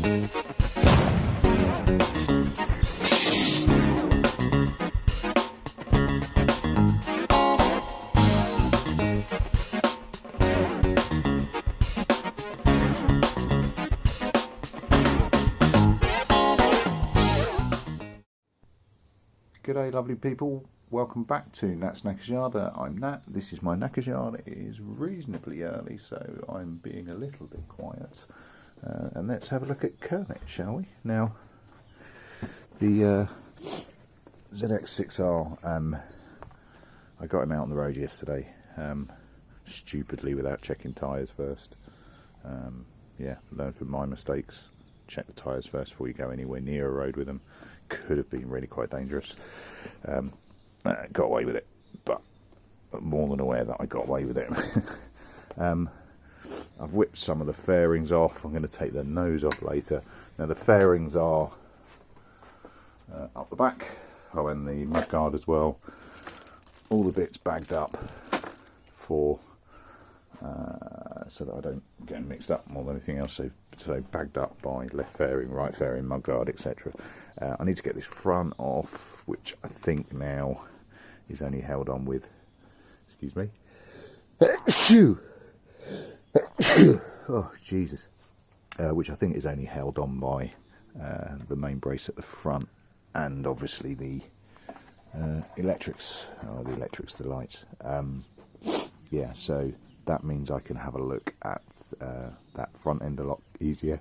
G'day lovely people, welcome back to Nat's Knackers Yard. I'm Nat, this is my Knackers Yard. It is reasonably early, so I'm being a little bit quiet. And let's have a look at Kermit, shall we? Now, the ZX6-R, I got him out on the road yesterday, stupidly without checking tyres first. Yeah, learn from my mistakes. Check the tyres first before you go anywhere near a road with them. Could have been really quite dangerous. Got away with it, but I'm more than aware that I got away with it. I've whipped some of the fairings off. I'm going to take the nose off later. Now the fairings are up the back, and the mudguard as well. All the bits bagged up for so that I don't get mixed up more than anything else. So bagged up by left fairing, right fairing, mudguard, etc. I need to get this front off, which I think now is only held on with, excuse me, oh Jesus, which I think is only held on by the main brace at the front, and obviously the electrics, the lights. Yeah, so that means I can have a look at that front end a lot easier.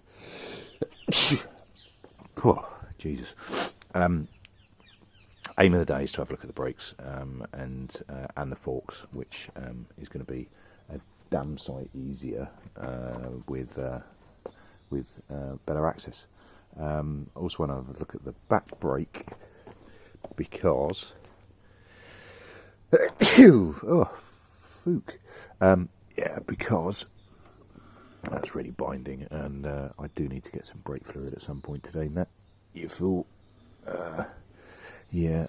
Oh, Jesus. Aim of the day is to have a look at the brakes and the forks, which is going to be a damn sight easier with better access. I also want to have a look at the back brake because oh, fook. Yeah, because that's really binding, and I do need to get some brake fluid at some point today, Matt. You fool. Yeah,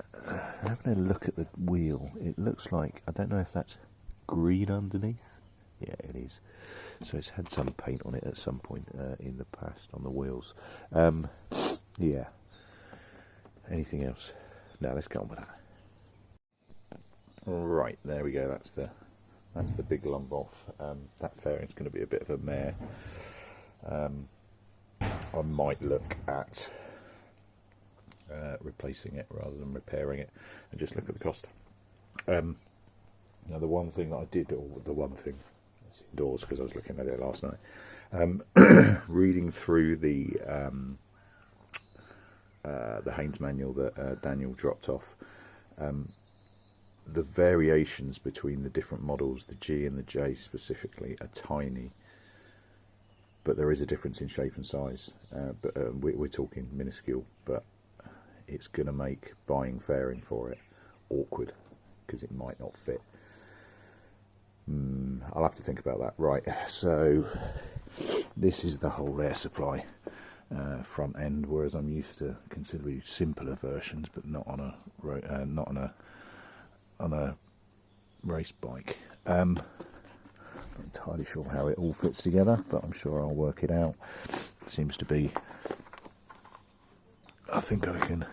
having a look at the wheel, it looks like, I don't know if that's green underneath. Yeah, it is. So it's had some paint on it at some point in the past on the wheels. Yeah. Anything else? No, let's get on with that. Right, there we go. That's the big lump off. That fairing's going to be a bit of a mare. I might look at replacing it rather than repairing it, and just look at the cost. Now the one thing that I did, or the one thing, it's indoors because I was looking at it last night, reading through the Haynes manual that Daniel dropped off, the variations between the different models, the G and the J specifically, are tiny, but there is a difference in shape and size. But we're talking minuscule, but it's going to make buying fairing for it awkward because it might not fit. I'll have to think about that. Right, so this is the whole air supply front end, whereas I'm used to considerably simpler versions, but not on a race bike. Not entirely sure how it all fits together, but I'm sure I'll work it out. It seems to be, I think I can,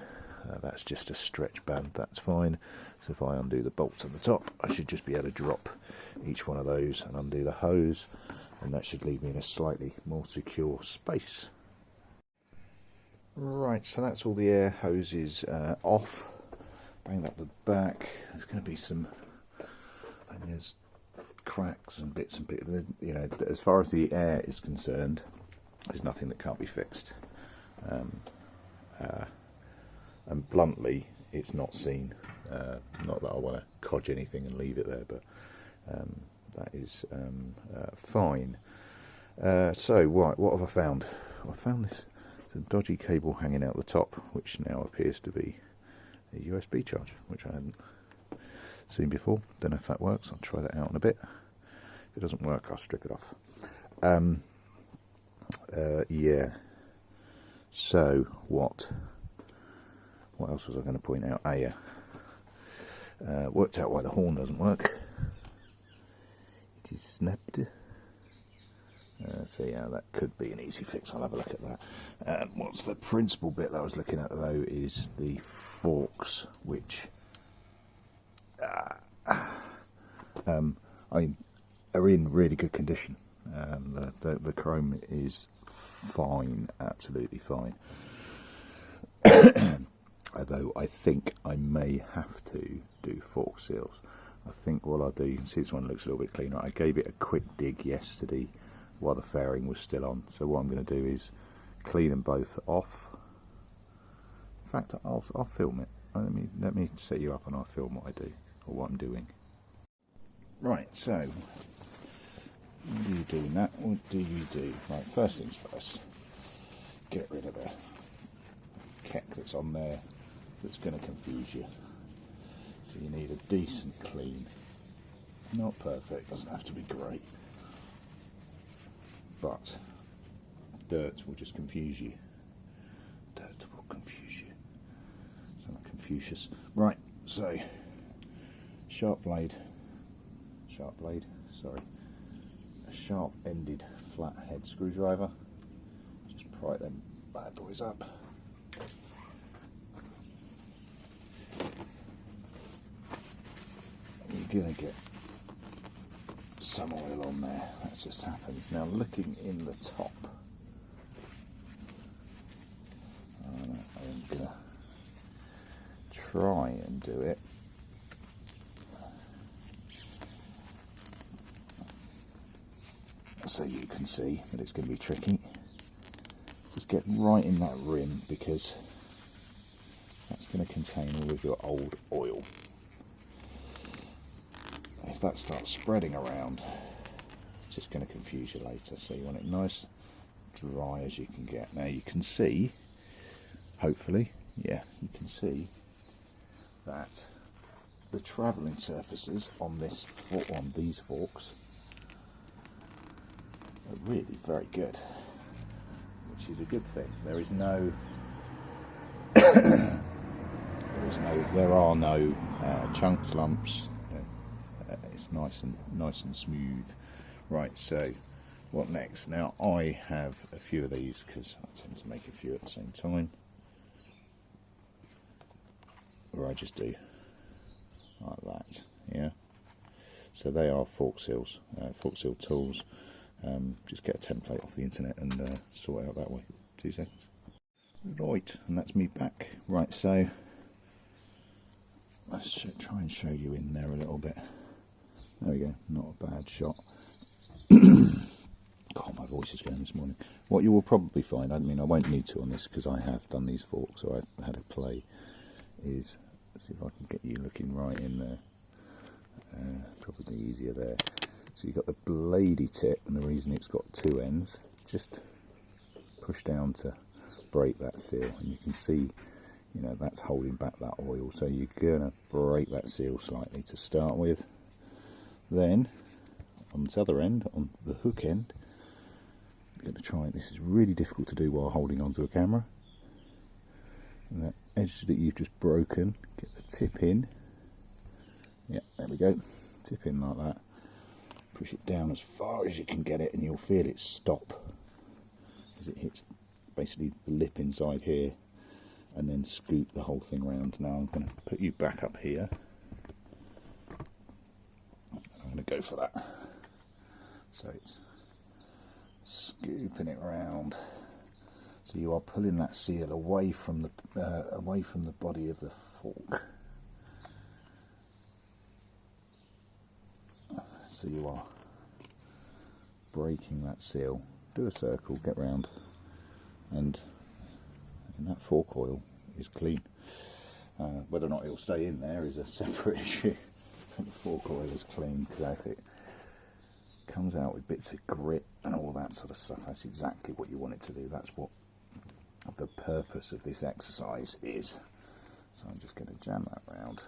that's just a stretch band, that's fine. So if I undo the bolts on the top, I should just be able to drop each one of those and undo the hose, and that should leave me in a slightly more secure space. Right, so that's all the air hoses off. Bring up the back. There's going to be some, and there's cracks and bits, you know, as far as the air is concerned, there's nothing that can't be fixed. And bluntly, it's not seen. Not that I want to codge anything and leave it there, but that is fine. So, right, what have I found? I found this dodgy cable hanging out the top, which now appears to be a USB charger, which I hadn't seen before. Don't know if that works. I'll try that out in a bit. If it doesn't work, I'll strip it off. Yeah. So what else was I going to point out? Yeah. Worked out why the horn doesn't work. It is snapped. So yeah, that could be an easy fix. I'll have a look at that. And what's the principal bit that I was looking at though is the forks, which I mean, are in really good condition. The chrome is fine, absolutely fine. Although I think I may have to do fork seals. I think what I'll do, you can see this one looks a little bit cleaner. I gave it a quick dig yesterday while the fairing was still on. So what I'm going to do is clean them both off. In fact, I'll film it. Let me set you up and I'll film what I do, or what I'm doing. Right, so what do you do, Nat? What do you do? Right, first things first, get rid of the keck that's on there that's going to confuse you. So you need a decent clean. Not perfect, doesn't have to be great, but dirt will just confuse you. Dirt will confuse you. Sound like Confucius. Right, so sharp blade, sorry, a sharp ended flathead screwdriver. Just pry them bad boys up. You're going to get some oil on there, that just happens. Now looking in the top, I'm going to try and do it so you can see that it's going to be tricky. Just get right in that rim, because that's going to contain all of your old oil. If that starts spreading around, it's just going to confuse you later. So you want it nice, dry as you can get. Now you can see, hopefully, yeah, you can see that the travelling surfaces on these forks are really very good, which is a good thing. There are no chunks, lumps. It's nice and smooth. Right, so what next? Now I have a few of these because I tend to make a few at the same time, where I just do like that. Yeah, so they are fork seal tools. Just get a template off the internet and sort it out that way. 2 seconds. Right, and that's me back. Right, so let's try and show you in there a little bit. There we go, not a bad shot. God, my voice is going this morning. What you will probably find, I mean I won't need to on this because I have done these forks, so I've had a play, is, let's see if I can get you looking right in there. Probably easier there. So you've got the bladey tip, and the reason it's got 2 ends, just push down to break that seal, and you can see, you know, that's holding back that oil. So you're going to break that seal slightly to start with. Then on the other end, on the hook end, I'm going to try, this is really difficult to do while holding onto a camera, and that edge that you've just broken, get the tip in. Yeah, there we go, tip in like that, push it down as far as you can get it, and you'll feel it stop as it hits basically the lip inside here, and then scoop the whole thing around. Now I'm going to put you back up here. I'm going to go for that. So it's scooping it round. So you are pulling that seal away from the body of the fork. So you are breaking that seal. Do a circle, get round, and that fork oil is clean. Whether or not it will stay in there is a separate issue. The fork oil is clean, because if it comes out with bits of grit and all that sort of stuff, that's exactly what you want it to do. That's what the purpose of this exercise is. So I'm just going to jam that round.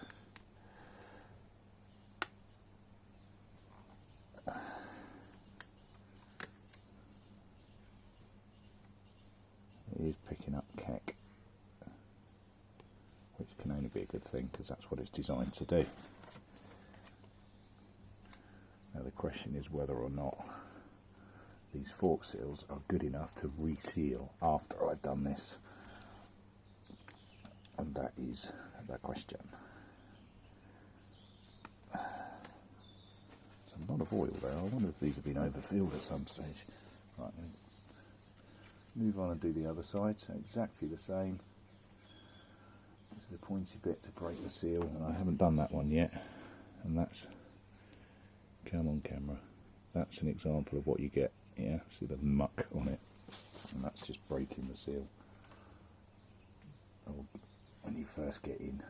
It is picking up keck, which can only be a good thing because that's what it's designed to do. Now the question is whether or not these fork seals are good enough to reseal after I've done this, and that is the question. There's a lot of oil there. I wonder if these have been overfilled at some stage. Right, move on and do the other side. So exactly the same. This is the pointy bit to break the seal, and I haven't done that one yet. And that's, come on camera, that's an example of what you get. Yeah, see the muck on it, and that's just breaking the seal when you first get in.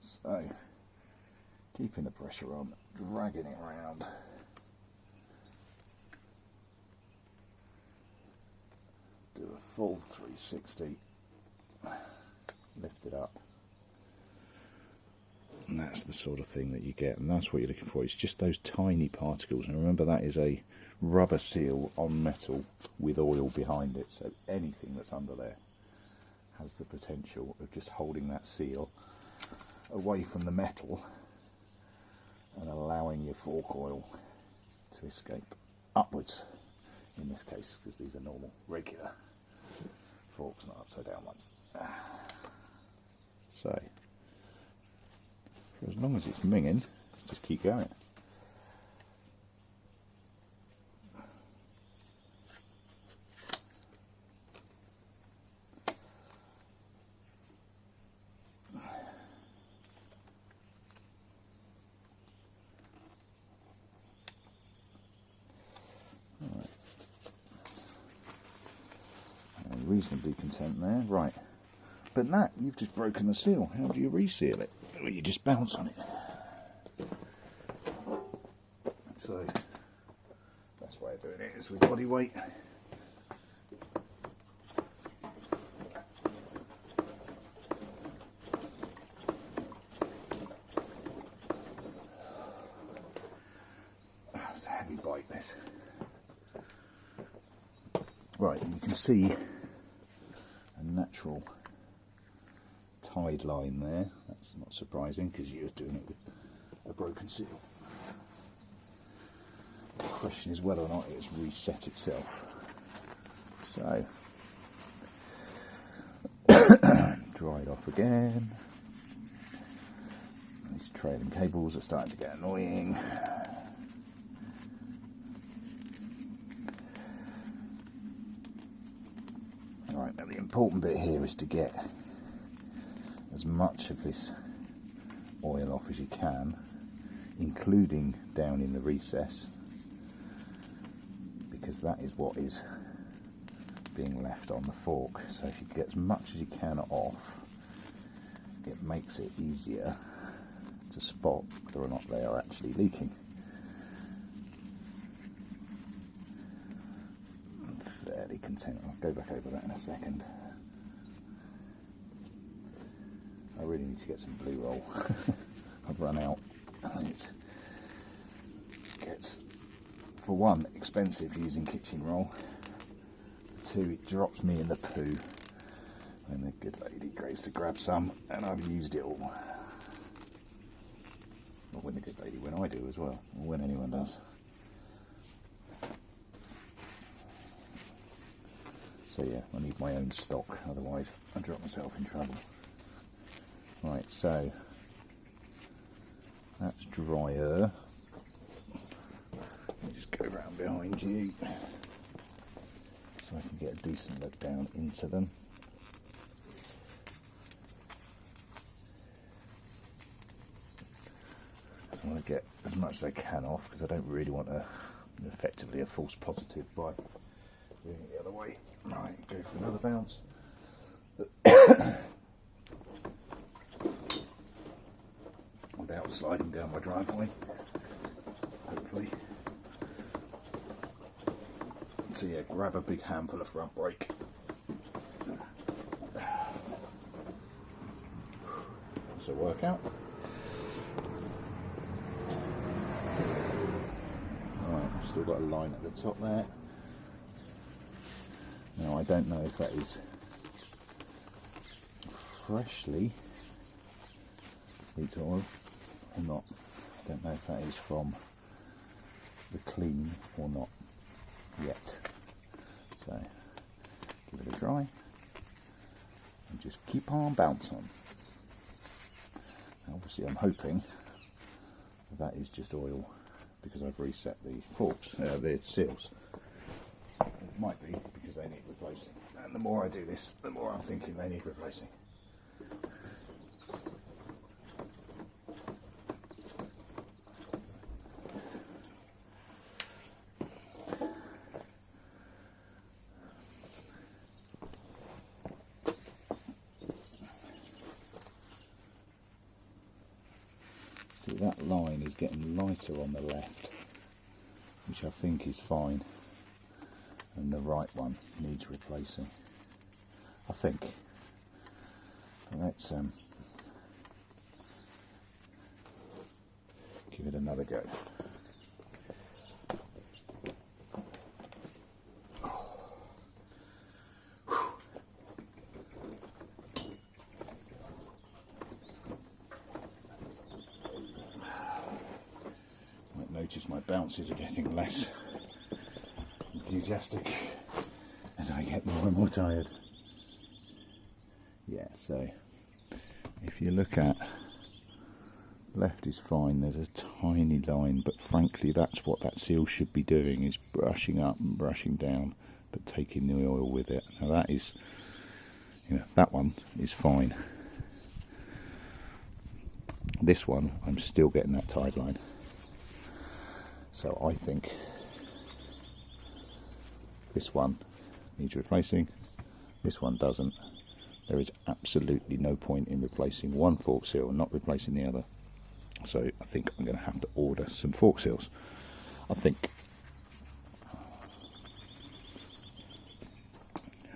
So, keeping the pressure on, dragging it around. Do a full 360, lift it up. And that's the sort of thing that you get, and that's what you're looking for. It's just those tiny particles, and remember that is a rubber seal on metal with oil behind it, so anything that's under there has the potential of just holding that seal away from the metal and allowing your fork oil to escape upwards, in this case, because these are normal, regular forks, not upside down ones. So, for as long as it's minging, just keep going. Reasonably content there, right? But Nat, you've just broken the seal. How do you reseal it? Well, you just bounce on it. So, best way of doing it is with body weight. That's a heavy bite, this. Right, and you can see natural tide line there. That's not surprising because you're doing it with a broken seal. The question is whether or not it's reset itself. So, dry it off again. These trailing cables are starting to get annoying. Right, now the important bit here is to get as much of this oil off as you can, including down in the recess, because that is what is being left on the fork. So if you get as much as you can off, it makes it easier to spot whether or not they are actually leaking. Fairly content. I'll go back over that in a second. I really need to get some blue roll. I've run out. It gets, for one, expensive using kitchen roll. For two, it drops me in the poo when the good lady goes to grab some, and I've used it all. Not when the good lady, when I do as well, or when anyone does. So yeah, I need my own stock, otherwise I drop myself in trouble. Right, so that's drier. Let me just go around behind you so I can get a decent look down into them. So I want to get as much as I can off, because I don't really want effectively a false positive by doing it the other way. Right, go for another bounce. Without sliding down my driveway, hopefully. So yeah, grab a big handful of front brake. That's a workout. Alright, I've still got a line at the top there. Now I don't know if that is freshly leaked oil or not. I don't know if that is from the clean or not yet. So give it a dry and just keep on bouncing. Now, obviously I'm hoping that is just oil because I've reset the forks, the seals. It might be because they need replacing, and the more I do this, the more I'm thinking they need replacing. See, that line is getting lighter on the left, which I think is fine, and the right one needs replacing, I think. Let's give it another go. Notice my bounces are getting less enthusiastic as I get more and more tired. Yeah, so if you look at left is fine, there's a tiny line, but frankly that's what that seal should be doing, is brushing up and brushing down, but taking the oil with it. Now that is, you know, that one is fine. This one, I'm still getting that tide line. So I think this one needs replacing, this one doesn't. There is absolutely no point in replacing one fork seal and not replacing the other. So I think I'm going to have to order some fork seals. I think.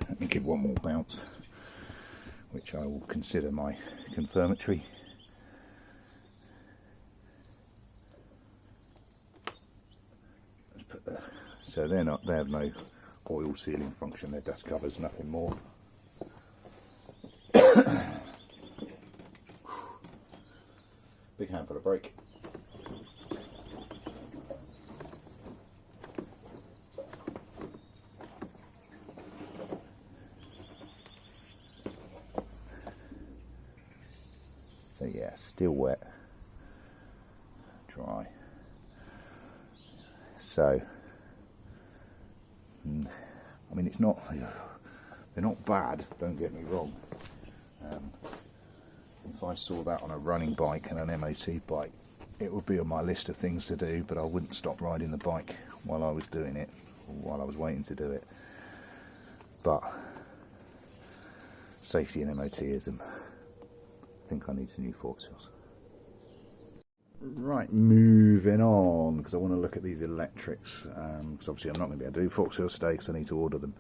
Let me give one more bounce, which I will consider my confirmatory. So they have no oil sealing function, they're dust covers, nothing more. Big handful of brake. So yeah, still wet, dry. So I mean, it's not, they're not bad, don't get me wrong. If I saw that on a running bike and an MOT bike, it would be on my list of things to do, but I wouldn't stop riding the bike while I was doing it, or while I was waiting to do it. But safety and MOTism, I think I need some new fork seals. Right, moving on, because I want to look at these electrics, because obviously I'm not going to be able to do fork seals today because I need to order them.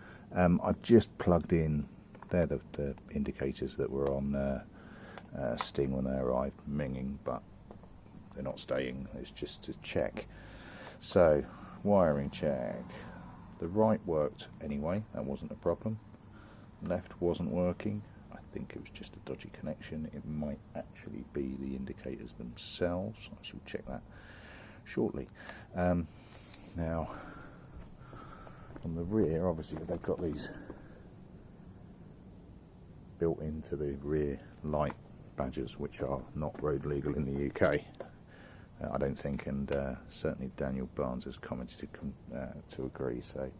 I've just plugged in, they're the indicators that were on Sting when they arrived, minging, but they're not staying, it's just to check. So, wiring check. The right worked anyway, that wasn't a problem. Left wasn't working. I think it was just a dodgy connection. It might actually be the indicators themselves. I shall check that shortly. Now, on the rear, obviously they've got these built into the rear light badges, which are not road legal in the UK, I don't think, and certainly Daniel Barnes has commented to agree, so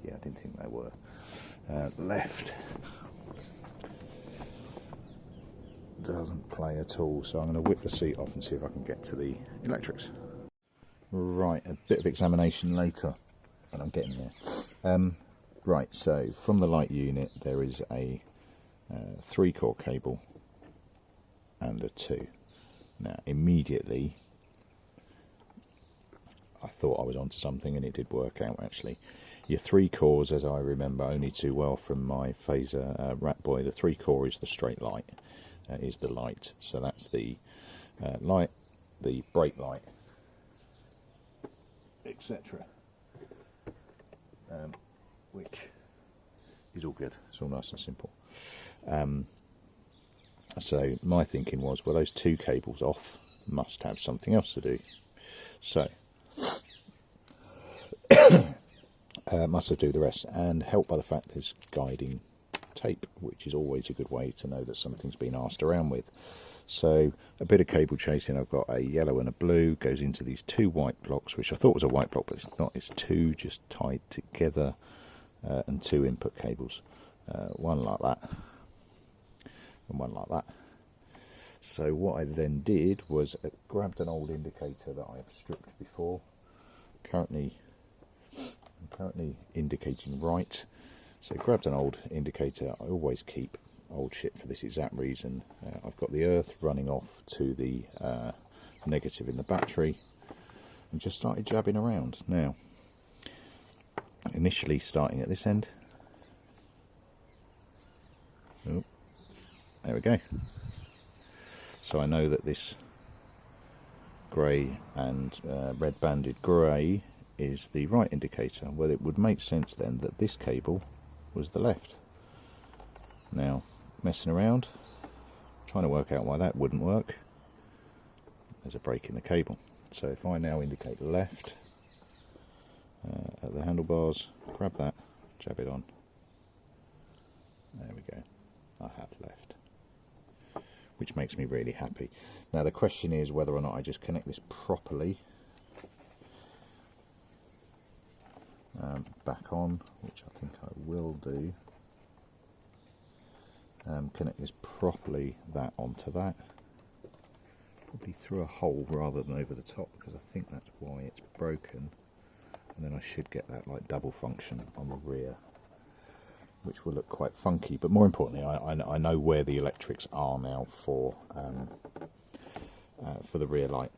yeah, I didn't think they were. Left doesn't play at all, so I'm going to whip the seat off and see if I can get to the electrics. Right, a bit of examination later, and I'm getting there. Right, so from the light unit there is a 3-core cable and a 2. Now immediately I thought I was onto something, and it did work out actually. Your 3 cores, as I remember only too well from my phaser Rat Boy, the 3-core is the straight light, is the light. So that's the light, the brake light, etc. Which is all good. It's all nice and simple. So my thinking was, well, those 2 cables off, must have something else to do. So, must have do the rest, and helped by the fact there's guiding tape, which is always a good way to know that something's been arsed around with. So a bit of cable chasing. I've got a yellow and a blue, goes into these two white blocks, which I thought was a white block, but it's not. It's two just tied together, and two input cables, one like that and one like that. So what I then did was grabbed an old indicator that I've stripped before. I'm currently indicating right, so grabbed an old indicator. I always keep old shit for this exact reason. I've got the earth running off to the negative in the battery, and just started jabbing around. Now, initially starting at this end. Oh, there we go. So I know that this grey and red banded grey is the right indicator. Well, it would make sense then that this cable was the left. Now, messing around, trying to work out why that wouldn't work. There's a break in the cable. So if I now indicate left at the handlebars, grab that, jab it on. There we go. I have left, which makes me really happy. Now the question is whether or not I just connect this properly back on, which I think I will do. Connect this properly, that onto that, probably through a hole rather than over the top, because I think that's why it's broken. And then I should get that like double function on the rear, which will look quite funky. But more importantly, I know where the electrics are now for the rear light,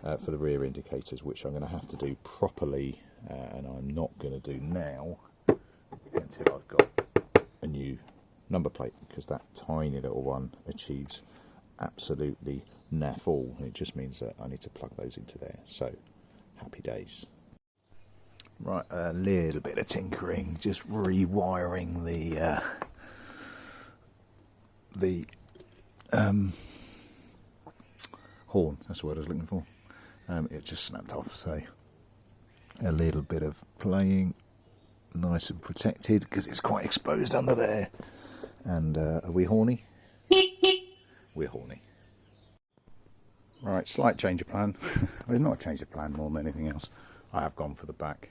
for the rear indicators, which I'm going to have to do properly, and I'm not going to do now until I've got a new number plate, because that tiny little one achieves absolutely naff all. It just means that I need to plug those into there. So happy days. Right, a little bit of tinkering, just rewiring the horn. That's the word I was looking for. It just snapped off, so a little bit of playing, nice and protected, because it's quite exposed under there. And are we horny? We're horny. Right, slight change of plan. Well, it's not a change of plan more than anything else. I have gone for the back.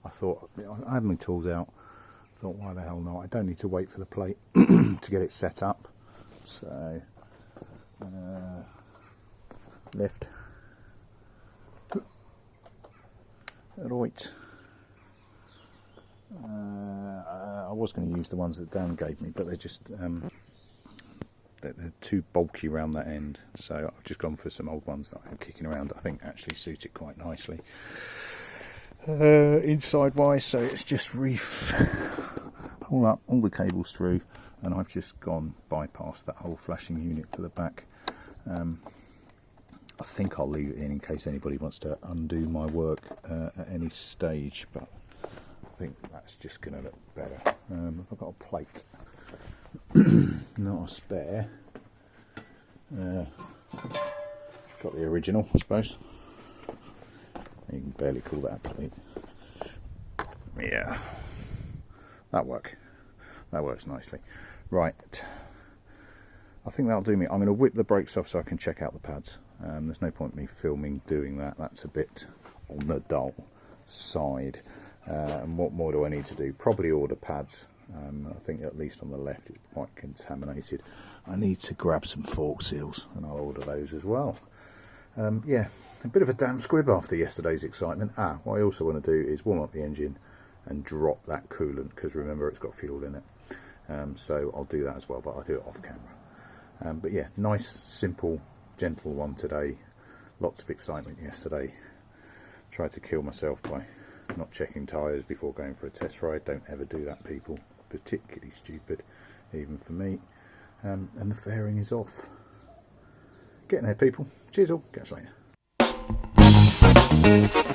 I thought, I had my tools out. I thought, why the hell not? I don't need to wait for the plate to get it set up. So, lift. Right. I was going to use the ones that Dan gave me, but they're just they're too bulky around that end, so I've just gone for some old ones that I'm kicking around that I think actually suit it quite nicely inside wise. So it's just pull up all the cables through, and I've just gone bypass that whole flashing unit for the back. I think I'll leave it in case anybody wants to undo my work at any stage, but I think that's just going to look better. If I've got a plate, not a spare, got the original, I suppose. You can barely call that a plate. Yeah, that works nicely. Right, I think that'll do me. I'm going to whip the brakes off so I can check out the pads. There's no point in me filming doing that. That's a bit on the dull side. And what more do I need to do? Probably order pads. I think at least on the left it's quite contaminated. I need to grab some fork seals, and I'll order those as well. Yeah, a bit of a damn squib after yesterday's excitement. What I also want to do is warm up the engine and drop that coolant, because remember it's got fuel in it. So I'll do that as well, but I'll do it off camera. But yeah, nice, simple, gentle one today. Lots of excitement yesterday. Tried to kill myself by not checking tyres before going for a test ride. Don't ever do that, people. Particularly stupid, even for me. And the fairing is off. Getting there, people. Cheers all. Catch you later.